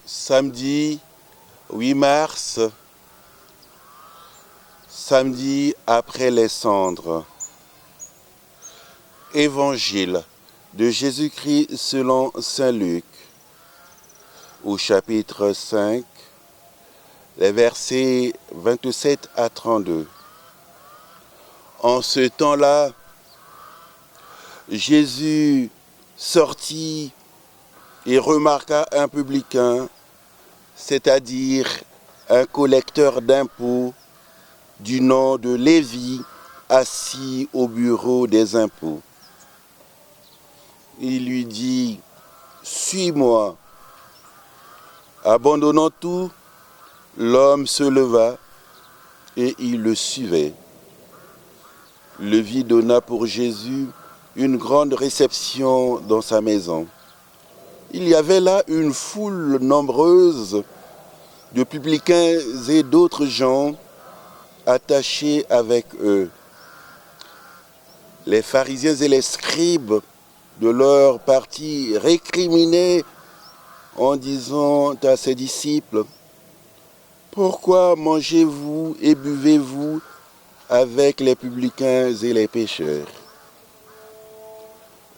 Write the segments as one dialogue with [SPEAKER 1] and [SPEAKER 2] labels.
[SPEAKER 1] Samedi 8 mars, samedi après les cendres. Évangile de Jésus-Christ selon saint Luc, au chapitre 5, les versets 27 à 32. En ce temps-là, Jésus sortit et remarqua un publicain, c'est-à-dire un collecteur d'impôts du nom de Lévi, assis au bureau des impôts. Il lui dit, « Suis-moi ». Abandonnant tout, l'homme se leva et il le suivait. Lévi donna pour Jésus une grande réception dans sa maison. Il y avait là une foule nombreuse de publicains et d'autres gens attachés avec eux. Les pharisiens et les scribes de leur parti récriminaient en disant à ses disciples, « Pourquoi mangez-vous et buvez-vous avec les publicains et les pécheurs ?»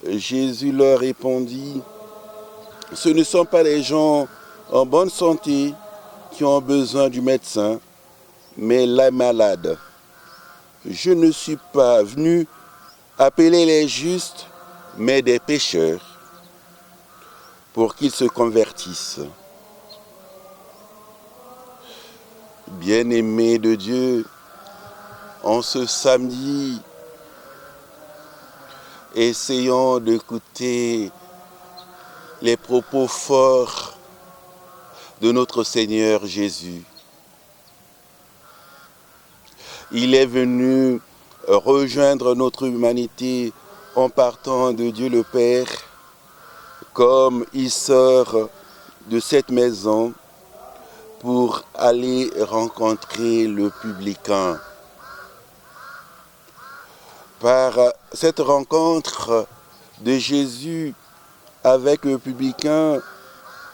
[SPEAKER 1] Jésus leur répondit, « Ce ne sont pas les gens en bonne santé qui ont besoin du médecin, mais les malades. Je ne suis pas venu appeler les justes, mais des pécheurs, pour qu'ils se convertissent. » Bien-aimés de Dieu, en ce samedi, essayons d'écouter les propos forts de notre Seigneur Jésus. Il est venu rejoindre notre humanité en partant de Dieu le Père, comme il sort de cette maison pour aller rencontrer le publicain. Par cette rencontre de Jésus avec le publicain,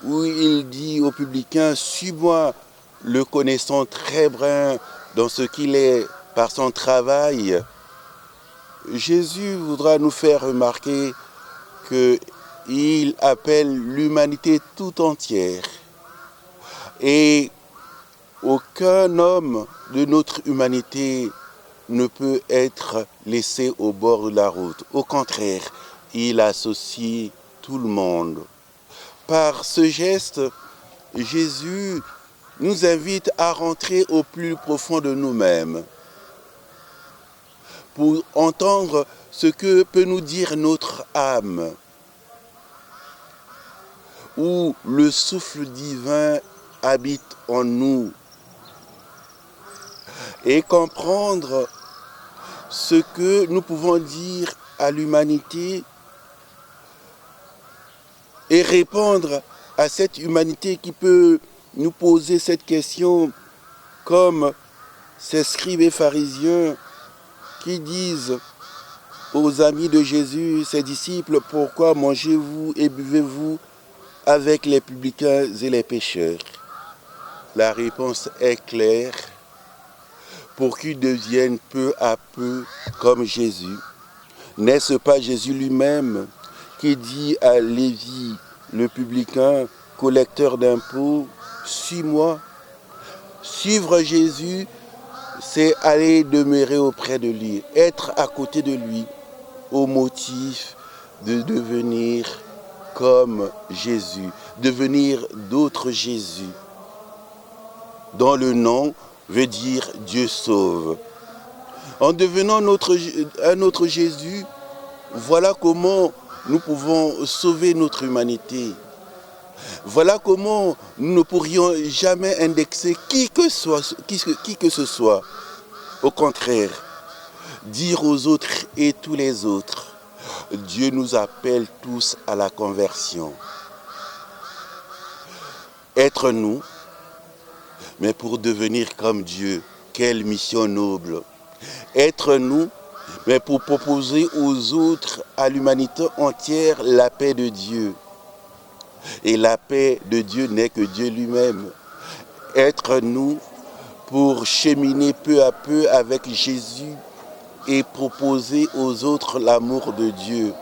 [SPEAKER 1] où il dit au publicain, « Suis-moi », le connaissant très bien dans ce qu'il est par son travail, Jésus voudra nous faire remarquer qu'il appelle l'humanité tout entière. Et aucun homme de notre humanité ne peut être laissé au bord de la route. Au contraire, il associe tout le monde. Par ce geste, Jésus nous invite à rentrer au plus profond de nous-mêmes pour entendre ce que peut nous dire notre âme, où le souffle divin habite en nous, et comprendre ce que nous pouvons dire à l'humanité et répondre à cette humanité qui peut nous poser cette question, comme ces scribes et pharisiens qui disent aux amis de Jésus, ses disciples, « Pourquoi mangez-vous et buvez-vous avec les publicains et les pécheurs ?» La réponse est claire, pour qu'ils deviennent peu à peu comme Jésus. N'est-ce pas Jésus lui-même qui dit à Lévi, le publicain, collecteur d'impôts, « Suis-moi ». Suivre Jésus, c'est aller demeurer auprès de lui, être à côté de lui, au motif de devenir comme Jésus, devenir d'autres Jésus, dont le nom veut dire Dieu sauve. En devenant un autre Jésus, voilà comment nous pouvons sauver notre humanité. Voilà comment nous ne pourrions jamais indexer qui que ce soit. Au contraire, dire aux autres et tous les autres, Dieu nous appelle tous à la conversion. Être nous, mais pour devenir comme Dieu, quelle mission noble. Être nous, mais pour proposer aux autres, à l'humanité entière, la paix de Dieu. Et la paix de Dieu n'est que Dieu lui-même. Être nous pour cheminer peu à peu avec Jésus et proposer aux autres l'amour de Dieu.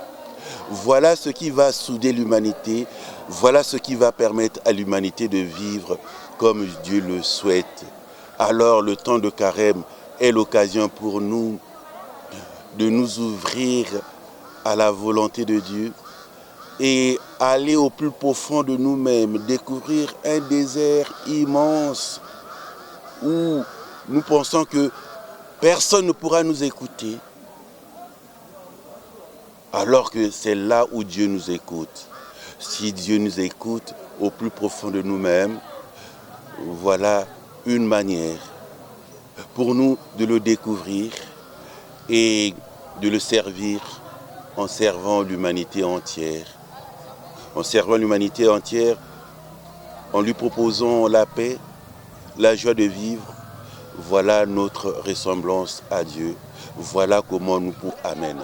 [SPEAKER 1] Voilà ce qui va souder l'humanité, voilà ce qui va permettre à l'humanité de vivre comme Dieu le souhaite. Alors le temps de carême est l'occasion pour nous de nous ouvrir à la volonté de Dieu et aller au plus profond de nous-mêmes, découvrir un désert immense où nous pensons que personne ne pourra nous écouter, alors que c'est là où Dieu nous écoute. Si Dieu nous écoute au plus profond de nous-mêmes, voilà une manière pour nous de le découvrir et de le servir en servant l'humanité entière. En servant l'humanité entière, en lui proposant la paix, la joie de vivre. Voilà notre ressemblance à Dieu. Voilà comment nous pouvons. Amen.